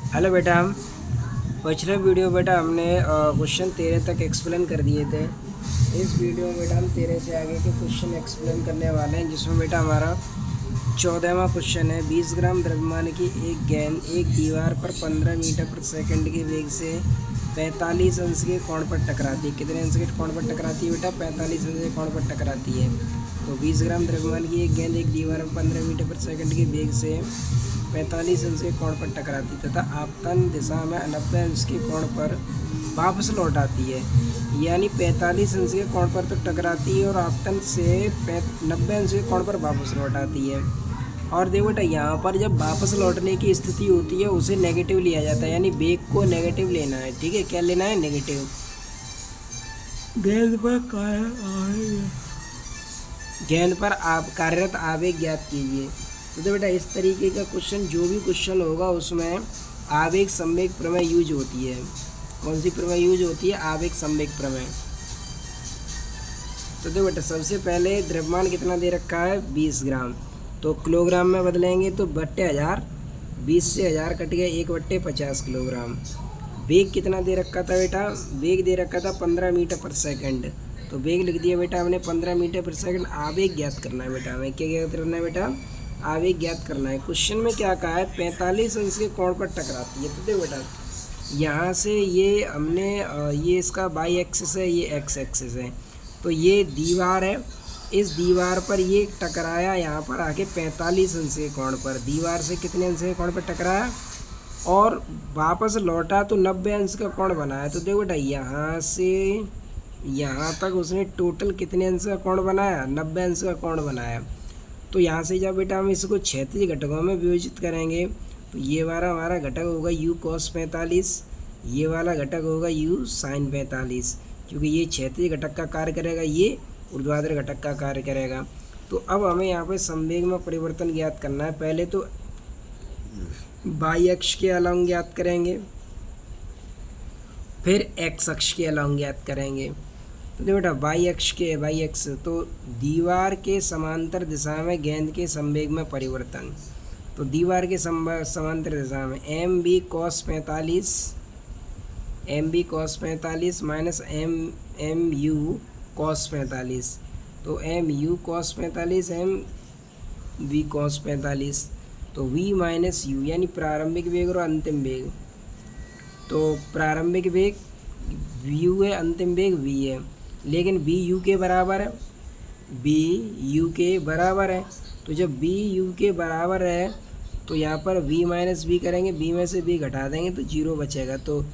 Hello बेटा। पिछले video बेटा हमने क्वेश्चन 13 तक एक्सप्लेन कर दिए थे। इस वीडियो में बेटा हम 13 से आगे के क्वेश्चन एक्सप्लेन करने वाले हैं, जिसमें बेटा हमारा 14वां क्वेश्चन है। 20 ग्राम द्रव्यमान की एक गेंद एक दीवार पर 15 मीटर प्रति सेकंड के वेग से 45 अंश के कोण पर टकराती है। कितने अंश के कोण पर टकराती है बेटा? 45 अंश के कोण पर टकराती है। तो 20 ग्राम द्रव्यमान की एक गेंद एक दीवार पर 15 मीटर प्रति सेकंड के वेग से 45 अंश के कोण पर टकराती तथा आपतन दिशा में 90 अंश के कोण पर वापस लौट आती है। यानी 45 अंश के कोण पर तो टकराती है और आपतन से 90 अंश के कोण पर वापस लौट आती है। और देखो बेटा, यहाँ पर जब वापस लौटने की स्थिति होती है उसे नेगेटिव लिया जाता है, यानी वेग को नेगेटिव लेना है। ठीक है, क्या लेना है? नेगेटिव। गेंद पर आप कार्यरत आवेग ज्ञात कीजिए। तो बेटा इस तरीके का क्वेश्चन, जो भी क्वेश्चन होगा उसमें आवेग संवेग प्रमेय यूज होती है। कौन सी प्रमेय यूज होती है? आवेग संवेग प्रमेय। तो देखो बेटा, सबसे पहले द्रव्यमान कितना दे रखा है? 20 ग्राम। तो किलोग्राम में बदलेंगे तो बट्टे 1000, 20 से 1000 कट गया, 1/50 किलोग्राम। वेग कितना दे रखा था बेटा? वेग दे रखा था 15 मीटर पर सेकंड। तो वेग लिख दिया बेटा हमने 15 मीटर पर सेकंड। आवेग ज्ञात करना है बेटा हमें। क्या ज्ञात करना है बेटा? आवेग ज्ञात करना है। क्वेश्चन में क्या कहा है? 45 अंश के कोण पर टकराती है। तो देखो बेटा, यहाँ से ये हमने ये इसका वाई एक्सिस है, ये एक्स एक्सिस है। तो ये दीवार है, इस दीवार पर ये टकराया यहाँ पर आके 45 अंश के कोण पर। दीवार से कितने अंश के कोण पर टकराया और वापस लौटा तो 90 अंश का कोण बनाया। तो देखो बेटा, यहाँ से यहाँ तक उसने टोटल कितने अंश का कोण बनाया? 90 अंश का कोण बनाया। तो यहाँ से जब बेटा हम इसको क्षैतिज घटकों में विभाजित करेंगे तो ये वाला हमारा घटक होगा u cos 45, ये वाला घटक होगा u sin 45, क्योंकि ये क्षैतिज घटक का कार्य करेगा, ये ऊर्ध्वाधर घटक का कार्य करेगा। तो अब हमें यहाँ पे संवेग में परिवर्तन ज्ञात करना है। पहले तो y अक्ष के अलॉन्ग ज्ञात करेंगे, फिर x अक्ष के अलॉन्ग ज्ञात करेंगे। तो देखो बेटा, वाई अक्ष तो दीवार के समांतर दिशा में गेंद के संवेग में परिवर्तन। तो दीवार के समांतर दिशा में M B cos 45 minus M U cos 45। तो M U cos 45, M V cos 45। तो वी माइनस यू यानी प्रारंभिक वेग और अंतिम वेग। तो प्रारंभिक वेग यू है, अंतिम वेग वी है, लेकिन बी यू के बराबर है। बी यू के बराबर है, तो जब बी यू के बराबर है तो यहाँ पर वी माइनस बी करेंगे, बी में से बी घटा देंगे तो 0 बचेगा। तो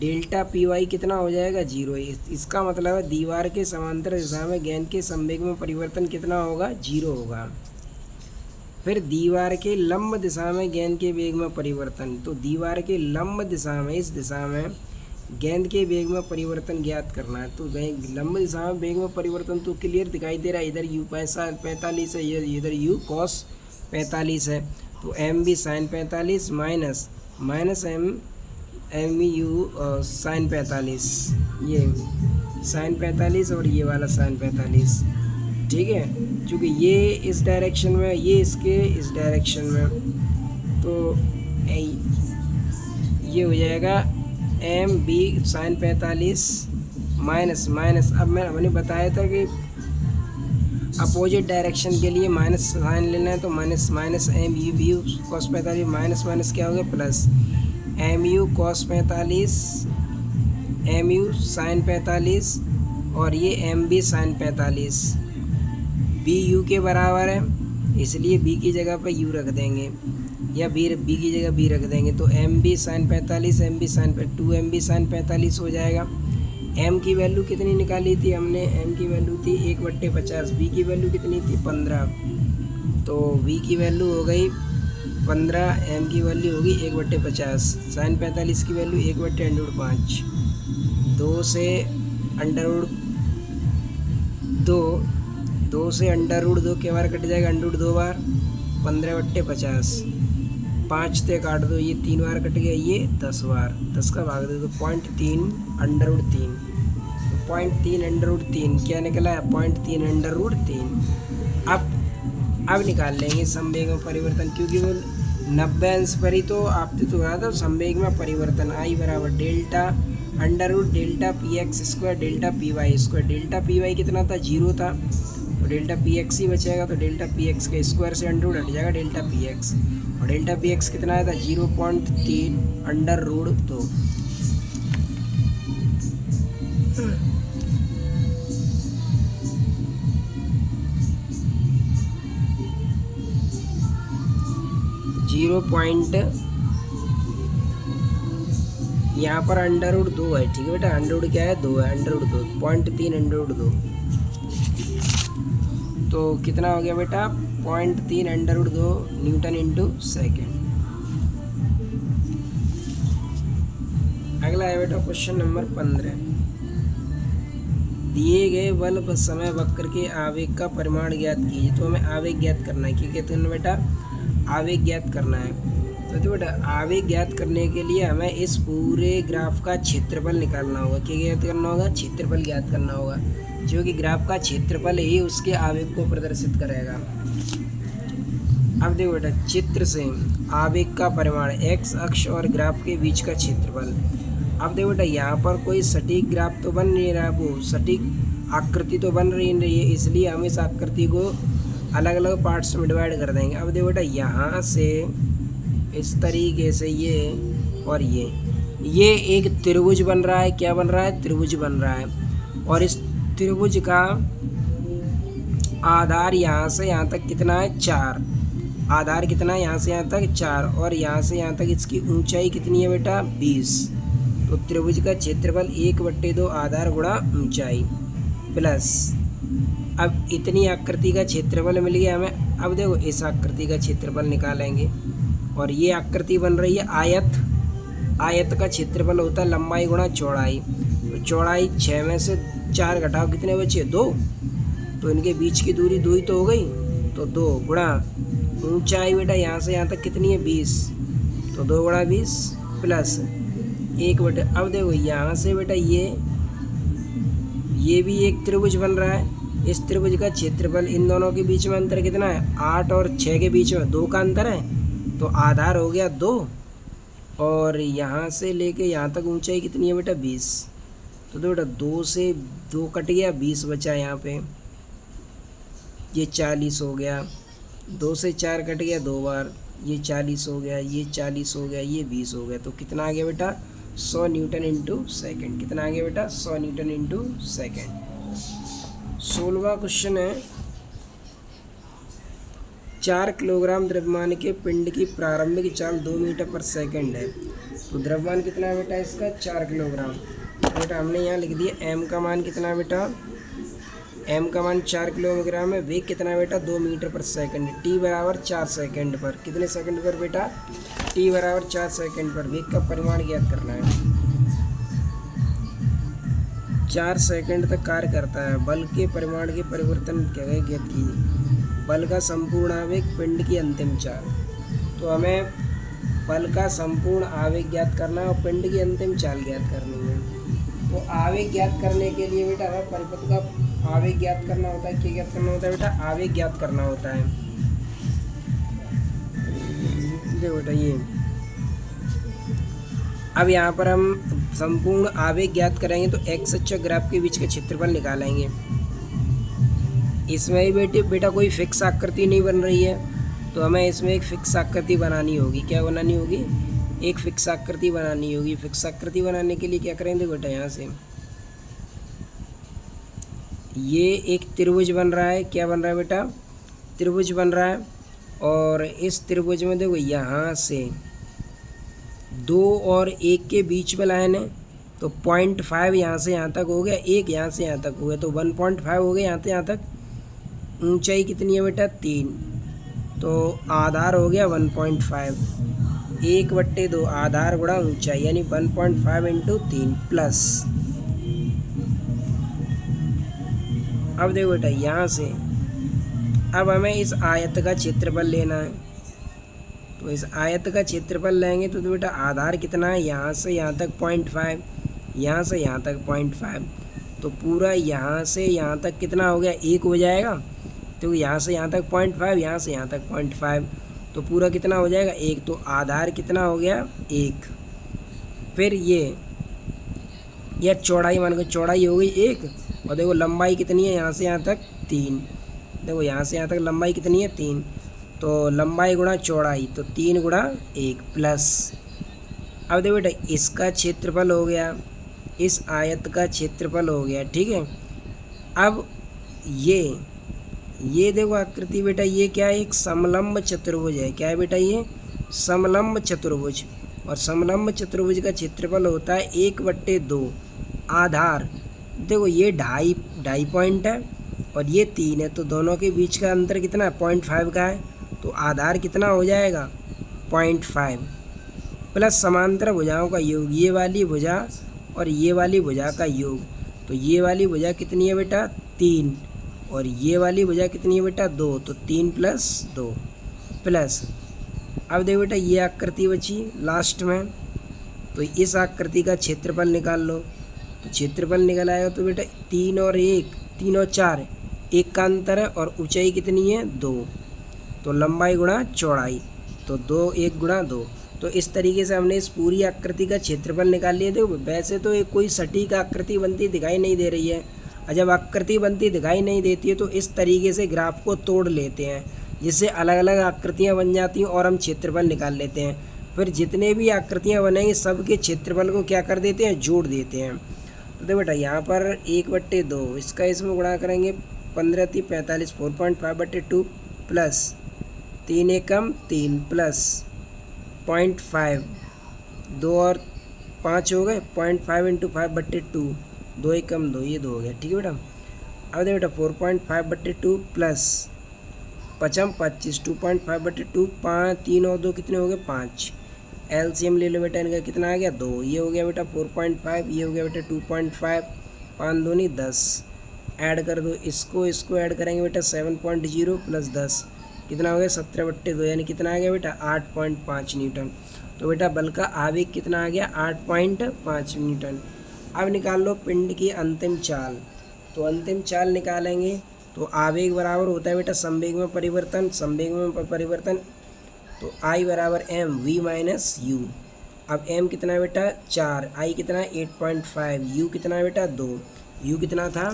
डेल्टा पी वाई कितना हो जाएगा? 0। इसका मतलब है दीवार के समांतर दिशा में गेंद के संवेग में परिवर्तन कितना होगा? 0 होगा। फिर दीवार के लंब दिशा में गेंद के वेग में परिवर्तन। तो दीवार के लंब दिशा में, इस दिशा में गेंद के वेग में परिवर्तन ज्ञात करना है। तो लंब दिशा में वेग में परिवर्तन तो क्लियर दिखाई दे रहा है, इधर u 45 है, इधर u cos 45 है। तो M B sine 45 minus M U sine 45, ये साइन 45 और ये वाला साइन 45। ठीक है, क्योंकि ये इस डायरेक्शन में, ये इसके इस डायरेक्शन में, तो ये हो जाएगा एम बी साइन 45 माइनस अब हमने बताया था कि अपोजिट डायरेक्शन के लिए माइनस साइन लेना है। तो minus M U B cos 45 minus क्या हो गया? Plus M U cos 45, M U sine 45 और ये M B sine 45। B U के बराबर है, इसलिए बी की जगह पर यू रख देंगे, या बी की जगह बी रख देंगे। तो M B sine 45, M B sine 2 M B sine 45 हो जाएगा। एम की वैल्यू कितनी निकाली थी हमने? एम की वैल्यू थी 1/50। बी की वैल्यू कितनी थी? 15। तो बी की वैल्यू हो गई 15, एम की वैल्यू होगी 1/50। साइन 45 की वैल्यू 1/√5। 2 से √2 के बार कट जाएगा, √2 बार 15/50। 5 से काट दो, ये 3 बार कट गया, ये 10 बार, 10 का भाग दे दो 0.3 √3। 0.3 √3 क्या निकला है? 0.3 √3। अब निकाल लेंगे संवेग में परिवर्तन, क्योंकि वो 90 अंश पर ही तो आपने तो कहा था संवेग में परिवर्तन आई बराबर delta under root delta P X square delta P Y square. Delta P Y कितना था, 0 था, तो डेल्टा पी एक्स ही बचेगा। तो डेल्टा पी एक्स के स्क्वायर से अंडर रूट हट जाएगा डेल्टा पी एक्स, और डेल्टा पी एक्स कितना आया था 0.3 अंडर रूट 2। 0. यहाँ पर अंडर रूट 2 है, ठीक है बेटा, अंडर रूट क्या है 2 है, अंडर रूट 2 0.3 अंडर रूट 2, तो कितना हो गया बेटा 0.3 under root 2 newton into second. अगला है बेटा क्वेश्चन नंबर 15। दिए गए बल व समय वक्र के आवेग का परिमाण ज्ञात कीजिए। तो हमें आवेग ज्ञात करना है, क्या कहते हैं बेटा, आवेग ज्ञात करना है। तो बेटा आवेग ज्ञात करने के लिए हमें इस पूरे ग्राफ का क्षेत्रफल निकालना होगा। क्या ज्ञात करना होगा, क्षेत्रफल ज्ञात करना होगा, जो कि ग्राफ का क्षेत्रफल ही उसके आवेग को प्रदर्शित करेगा। अब देखो बेटा चित्र से आवेग का परिमाण एक्स अक्ष और ग्राफ के बीच का क्षेत्रफल। अब देखो बेटा यहाँ पर कोई सटीक ग्राफ तो बन नहीं रहा है, वो सटीक आकृति तो बन रही नहीं है, इसलिए हम इस आकृति को अलग अलग पार्ट्स में डिवाइड कर देंगे। अब देखो बेटा यहाँ से इस तरीके से ये और ये एक त्रिभुज बन रहा है। क्या बन रहा है, त्रिभुज बन रहा है, और इस त्रिभुज का आधार यहाँ से यहाँ तक कितना है 4, आधार कितना है यहाँ से यहाँ तक 4, और यहाँ से यहाँ तक इसकी ऊंचाई कितनी है बेटा 20। तो त्रिभुज का क्षेत्रफल 1/2 आधार गुणा ऊंचाई प्लस, अब इतनी आकृति का क्षेत्रफल मिल गया हमें। अब देखो इस आकृति का क्षेत्रफल निकालेंगे, और ये आकृति बन रही है आयत। आयत का क्षेत्रफल होता है लंबाई गुणा चौड़ाई। तो चौड़ाई 6 में से 4 घटाओ कितने बचे 2, तो इनके बीच की दूरी 2 ही तो हो गई, तो 2 गुणा ऊंचाई बेटा यहाँ से यहाँ तक कितनी है 20, तो 2 गुणा 20 प्लस 1/। अब देखो यहाँ से बेटा ये भी एक त्रिभुज बन रहा है। इस त्रिभुज का क्षेत्रफल, इन दोनों के बीच में अंतर कितना है 8 और 6 के बीच में 2 का अंतर है, तो आधार हो गया 2, और यहाँ से लेके यहाँ तक ऊंचाई कितनी है बेटा 20। तो बेटा 2 से 2 कट गया, 20 बचा यहाँ पे, ये 40 हो गया। 2 से 4 कट गया 2 बार, ये 40 हो गया, ये 40 हो गया, ये 20 हो गया। तो कितना आ गया बेटा 100 न्यूटन इंटू सेकेंड। कितना आ गया बेटा 100 न्यूटन इंटू सेकेंड। 16वां क्वेश्चन है 4 किलोग्राम द्रव्यमान के पिंड की प्रारंभिक चाल 2 मीटर पर सेकंड है। तो द्रव्यमान कितना है बेटा इसका 4 किलोग्राम। बेटा हमने यहाँ लिख दिया एम का मान कितना है बेटा, एम का मान 4 किलोग्राम है। वेग कितना है बेटा 2 मीटर पर सेकंड। टी बराबर 4 सेकंड पर, कितने सेकंड पर बेटा, टी बराबर 4 सेकंड पर वेग का परिमाण ज्ञात करना है। 4 सेकंड तक कार्य करता है। बल के परिमाण के परिवर्तन क्या है ज्ञात कीजिए। बल का संपूर्ण आवेग पिंड की अंतिम चाल। तो हमें बल का संपूर्ण आवेग ज्ञात करना है और पिंड की अंतिम चाल ज्ञात करनी है। तो आवेग ज्ञात करने के लिए बेटा हमें परिपथ का आवेग ज्ञात करना होता है। क्या ज्ञात करना होता है बेटा, आवेग ज्ञात करना होता है। देखो बेटा ये अब यहाँ पर हम संपूर्ण आवेग ज्ञात करेंगे, तो एक्स अक्ष ग्राफ के बीच का क्षेत्रफल निकालेंगे। इसमें ही बेटा कोई फिक्स आकृति नहीं बन रही है, तो हमें इसमें एक फिक्स आकृति बनानी होगी। क्या बनानी होगी, एक फिक्स आकृति बनानी होगी। फिक्स आकृति बनाने के लिए क्या करेंगे बेटा, यहाँ से ये एक त्रिभुज बन रहा है। क्या बन रहा है बेटा, त्रिभुज बन रहा है, और इस त्रिभुज में देखो यहाँ से 2 और 1 के बीच में लाइन है, तो 0.5 यहाँ से यहाँ तक हो गया, 1 यहाँ से यहाँ तक हो गया, तो 1.5 हो गया यहाँ से यहाँ तक। ऊंचाई कितनी है बेटा 3, तो आधार हो गया 1.5, 1/2 आधार गुणा ऊंचाई, यानी 1.5 इंटू 3 प्लस। अब देखो बेटा यहाँ से अब हमें इस आयत का क्षेत्रफल लेना है। तो इस आयत का क्षेत्रफल लेंगे तो बेटा आधार कितना है, यहाँ से यहाँ तक 0.5, यहाँ से यहाँ तक 0.5, तो पूरा यहाँ से यहाँ तक कितना हो गया 1 हो जाएगा। तो यहाँ से यहाँ तक 0.5, यहाँ से यहाँ तक 0.5, तो पूरा कितना हो जाएगा 1, तो आधार कितना हो गया 1। फिर ये चौड़ाई मान के चौड़ाई हो गई 1, और देखो लंबाई कितनी है यहाँ से यहाँ तक 3। देखो यहाँ से यहाँ तक लंबाई कितनी है 3, तो लंबाई गुणा चौड़ाई, तो 3 गुणा 1 प्लस। अब देखो बेटा इसका क्षेत्रफल हो गया, इस आयत का क्षेत्रफल हो गया, ठीक है। अब ये देखो आकृति बेटा, ये क्या है, एक समलंब चतुर्भुज है। क्या है बेटा, ये समलंब चतुर्भुज, और समलंब चतुर्भुज का क्षेत्रफल होता है 1/2। आधार देखो ये ढाई पॉइंट है और ये 3 है, तो दोनों के बीच का अंतर कितना है 0.5 का है, तो आधार कितना हो जाएगा 0.5 प्लस समांतर भुजाओं का योग, ये वाली भुजा और ये वाली भुजा का योग। तो ये वाली भुजा कितनी है बेटा 3, और ये वाली भुजा कितनी है बेटा 2, तो 3 + 2 प्लस। अब देखो बेटा ये आकृति बची लास्ट में, तो इस आकृति का क्षेत्रफल निकाल लो। तो क्षेत्रफल निकल आएगा, तो बेटा 3 और 1, 3 और 4, 1 का अंतर है, और ऊंचाई कितनी है 2, तो लंबाई गुणा चौड़ाई, तो 2 1 गुणा 2। तो इस तरीके से हमने इस पूरी आकृति का क्षेत्रफल निकाल लिया। देखो वैसे तो एक कोई सटीक आकृति बनती दिखाई नहीं दे रही है, और जब आकृति बनती दिखाई नहीं देती है तो इस तरीके से ग्राफ को तोड़ लेते हैं, जिससे अलग अलग आकृतियाँ बन जाती हैं और हम क्षेत्रफल निकाल लेते हैं। फिर जितने भी आकृतियाँ बनेंगी सबके क्षेत्रफल को क्या कर देते हैं, जोड़ देते हैं। तो देखो बेटा यहाँ पर 1/2, इसका इसमें गुणा करेंगे 15 × 3 = 45, 4.5/2 प्लस 3 एकम 3 प्लस 0.5, 2 और 5 हो गए, 0.5 × 5/2, 2 एकम 2, ये 2 हो गया, ठीक है बेटा। अब देखो बेटा 4.5/2 प्लस 5 25, 2.5/2, 5 3 और 2 कितने हो गए 5। एलसीएम ले लो बेटा, इनका कितना आ गया 2, ये हो गया बेटा 4.5, ये हो गया बेटा 2.5, 5 दूनी 10, ऐड कर दो इसको ऐड करेंगे बेटा 7.0 प्लस 10 कितना हो गया 17/2, यानी कितना आ गया बेटा 8.5 न्यूटन। तो बेटा बल का आवेग कितना आ गया 8.5 न्यूटन। अब निकाल लो पिंड की अंतिम चाल। तो अंतिम चाल निकालेंगे तो आवेग बराबर होता है बेटा संवेग में परिवर्तन, तो I = mv - u। अब m कितना है बेटा 4, I कितना है 8.5, u कितना है बेटा 2, u कितना था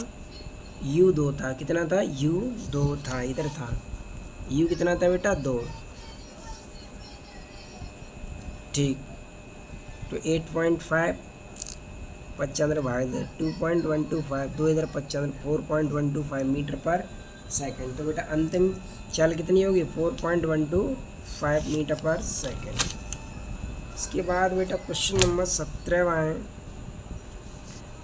u 2 था, कितना था u 2 था, इधर था u कितना था बेटा 2, ठीक। तो 8.5 95 भाग 2.125, 2 इधर 95, 4.125 मीटर पर सेकंड। तो बेटा अंतिम चाल कितनी होगी 4.125 मीटर पर सेकंड। इसके बाद बेटा क्वेश्चन नंबर 17 आए।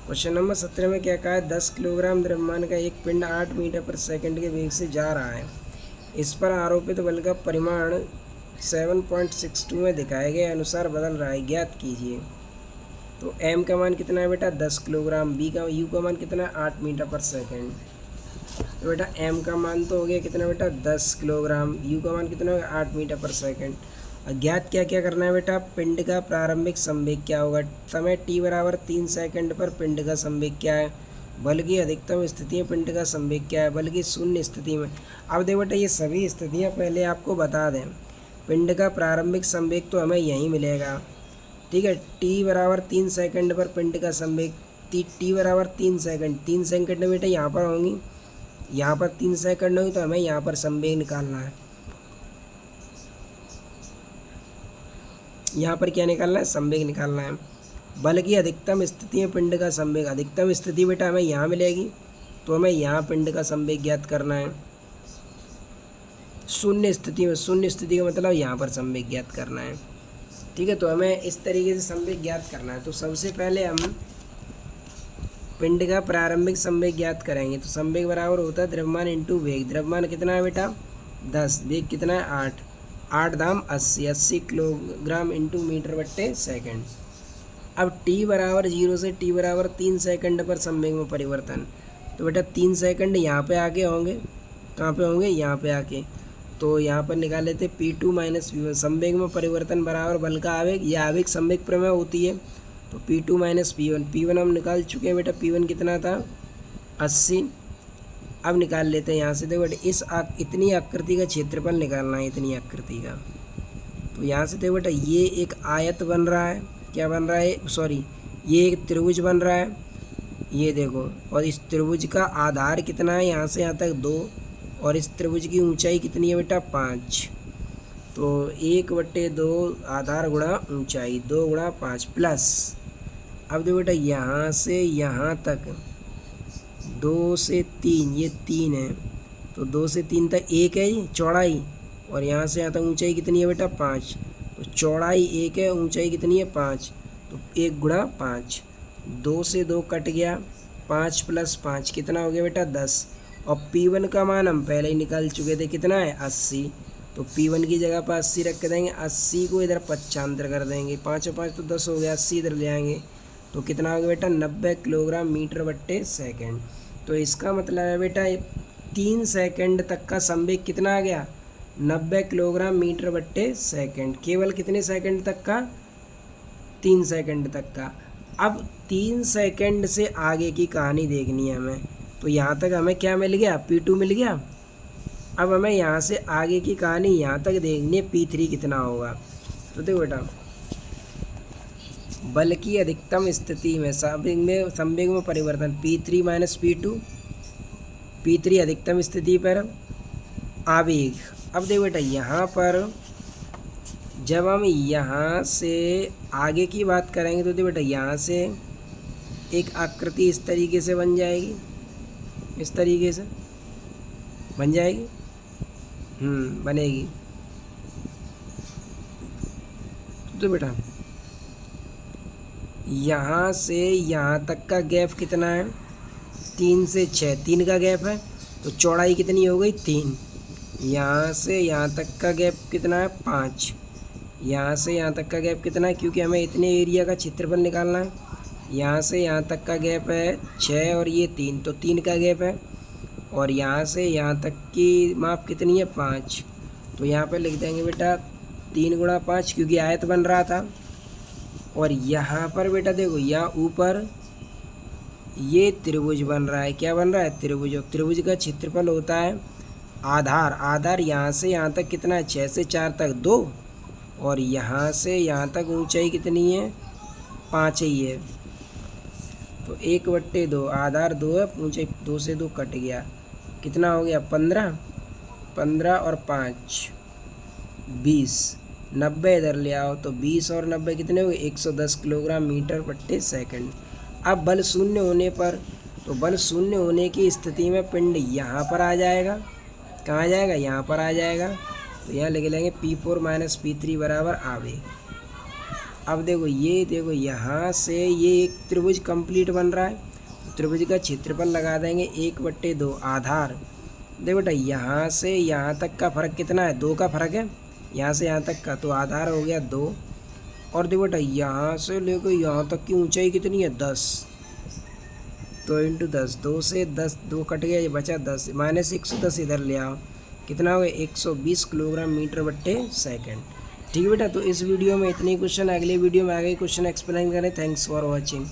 क्वेश्चन नंबर 17 में क्या कहा है, 10 किलोग्राम द्रव्यमान का एक पिंड 8 मीटर पर सेकंड के वेग से जा रहा है। इस पर आरोपित बल का परिमाण 7.62 में दिखाए गए अनुसार बदल रहा है, ज्ञात कीजिए। तो m का मान कितना है बेटा 10 किलोग्राम, u का मान कितना है 8 मीटर पर सेकंड। तो बेटा m का मान तो हो गया कितना बेटा 10 किलोग्राम, u का मान कितना होगा 8 मीटर पर सेकंड। अज्ञात क्या क्या करना है बेटा, पिंड का प्रारंभिक संवेग क्या होगा, समय t = 3 सेकंड पर पिंड का संवेग क्या है, बल की अधिकतम स्थिति में पिंड का संवेग क्या है, बल की शून्य स्थिति में। अब देखो बेटा ये सभी स्थितियाँ पहले आपको बता दें। पिंड का प्रारंभिक संवेग तो हमें यहीं मिलेगा, ठीक है। t = 3 सेकंड पर पिंड का संवेग, t = 3 सेकंड, 3 सेकंड बेटा यहाँ पर होंगी, यहाँ पर 3 सेकंड होगी, तो हमें यहाँ पर संवेग निकालना है। यहाँ पर क्या निकालना है, संवेग निकालना है। बल की अधिकतम स्थिति में पिंड का संवेग, अधिकतम स्थिति बेटा हमें यहाँ मिलेगी, तो हमें यहाँ पिंड का संवेग ज्ञात करना है। शून्य स्थिति में, शून्य स्थिति का मतलब यहाँ पर संवेग ज्ञात करना है, ठीक है। तो हमें इस तरीके से संवेग ज्ञात करना है। तो सबसे पहले हम पिंड का प्रारंभिक संवेग ज्ञात करेंगे। तो संवेग बराबर होता है द्रव्यमान इंटू वेग। द्रव्यमान कितना है बेटा 10, वेग कितना है 8, 8 दाम 80, 80 किलोग्राम इंटू मीटर बट्टे सेकंड। अब t = 0 से t = 3 सेकंड पर संवेग में परिवर्तन। तो बेटा 3 सेकंड यहाँ पे आके होंगे, कहाँ पे होंगे यहाँ पे आके, तो यहाँ पर निकाल लेते P2 - P1। संवेग में परिवर्तन बराबर बल का आवेग, यह आवेग संवेग प्रमेय होती है। तो P2 - P1, P1 हम निकाल चुके हैं बेटा, P1 कितना था 80, अब निकाल लेते हैं यहाँ से। देखो बेटा इतनी आकृति का क्षेत्रफल निकालना है, इतनी आकृति का। तो यहाँ से देखो बेटा ये एक आयत बन रहा है, क्या बन रहा है, सॉरी ये एक त्रिभुज बन रहा है, ये देखो। और इस त्रिभुज का आधार कितना है, यहाँ से यहाँ तक 2, और इस त्रिभुज की ऊंचाई कितनी है बेटा 5। तो 1/2 आधार गुणा ऊंचाई, 2 गुणा 5 प्लस। अब देखो बेटा यहाँ से यहाँ तक 2 से 3, ये 3 है, तो 2 से 3 तक 1 है ये चौड़ाई, और यहाँ से यहाँ तक ऊंचाई कितनी है बेटा 5। तो चौड़ाई 1 है, ऊंचाई कितनी है 5, तो 1 गुणा 5। 2 से 2 कट गया, 5 + 5 कितना हो गया बेटा 10। और P1 का मान हम पहले ही निकाल चुके थे, कितना है 80। तो P1 की जगह पर 80 रख के देंगे, 80 को इधर 95 कर देंगे, 5 और 5 तो 10 हो गया, 80 इधर ले आएंगे तो कितना हो गया बेटा 90 किलोग्राम मीटर/सेकंड। तो इसका मतलब है बेटा 3 सेकंड तक का संवेग कितना आ गया 90 किलोग्राम मीटर/सेकंड। केवल कितने सेकंड तक का, 3 सेकंड तक का। अब 3 सेकंड से आगे की कहानी देखनी है हमें। तो यहाँ तक हमें क्या मिल गया, P2 मिल गया। अब हमें यहाँ से आगे की कहानी यहाँ तक देखनी है, P3 कितना होगा। तो देखो बेटा बल की अधिकतम स्थिति में संवेग में परिवर्तन P3 - P2, P3 अधिकतम स्थिति पर आवेग। अब देखो बेटा यहाँ पर जब हम यहाँ से आगे की बात करेंगे तो देखो बेटा यहाँ से एक आकृति इस तरीके से बन जाएगी, इस तरीके से बन जाएगी, बनेगी। तो बेटा यहाँ से यहाँ तक का गैप कितना है, 3 से 6, 3 का गैप है, तो चौड़ाई कितनी हो गई 3। यहाँ से यहाँ तक का गैप कितना है 5। यहाँ से यहाँ तक का गैप कितना है, क्योंकि हमें इतने एरिया का क्षेत्रफल निकालना है। यहाँ से यहाँ तक का गैप है 6 और ये 3, तो 3 का गैप है। और यहाँ से यहाँ तक की माप कितनी है 5। तो यहाँ पर लिख देंगे बेटा 3 गुणा 5, क्योंकि आयत बन रहा था। और यहाँ पर बेटा देखो यहाँ ऊपर ये त्रिभुज बन रहा है, क्या बन रहा है त्रिभुज। और त्रिभुज का क्षेत्रफल होता है आधार यहाँ से यहाँ तक कितना है 6 से 4 तक 2, और यहाँ से यहाँ तक ऊंचाई कितनी है 5 ही है। तो 1/2 आधार 2 है, ऊंचाई 2 से 2 कट गया, कितना हो गया 15 और 5 20, 90 इधर ले आओ तो 20 और 90 कितने हो गए 110 किलोग्राम मीटर/सेकंड। अब बल शून्य होने पर, तो बल शून्य होने की स्थिति में पिंड यहाँ पर आ जाएगा, कहाँ आ जाएगा यहाँ पर आ जाएगा। तो यहाँ लिख लेंगे P4 - P3 बराबर आवेग। अब देखो यहाँ से ये एक त्रिभुज कंप्लीट बन रहा है, त्रिभुज का क्षेत्रफल लगा देंगे 1/2 आधार। देखो बेटा यहाँ से यहाँ तक का फर्क कितना है 2 का फर्क है, यहाँ से यहाँ तक का, तो आधार हो गया 2। और देखो बेटा यहाँ से लेकर यहाँ तक की ऊंचाई कितनी है 10, तो × 10, 2 से 10 2 कट गया, ये बचा 10 -110 इधर ले आओ, कितना हो गया 120 किलोग्राम मीटर/सेकंड। ठीक है बेटा, तो इस वीडियो में इतने क्वेश्चन, अगले वीडियो में आगे क्वेश्चन एक्सप्लेन करें। Thanks for watching.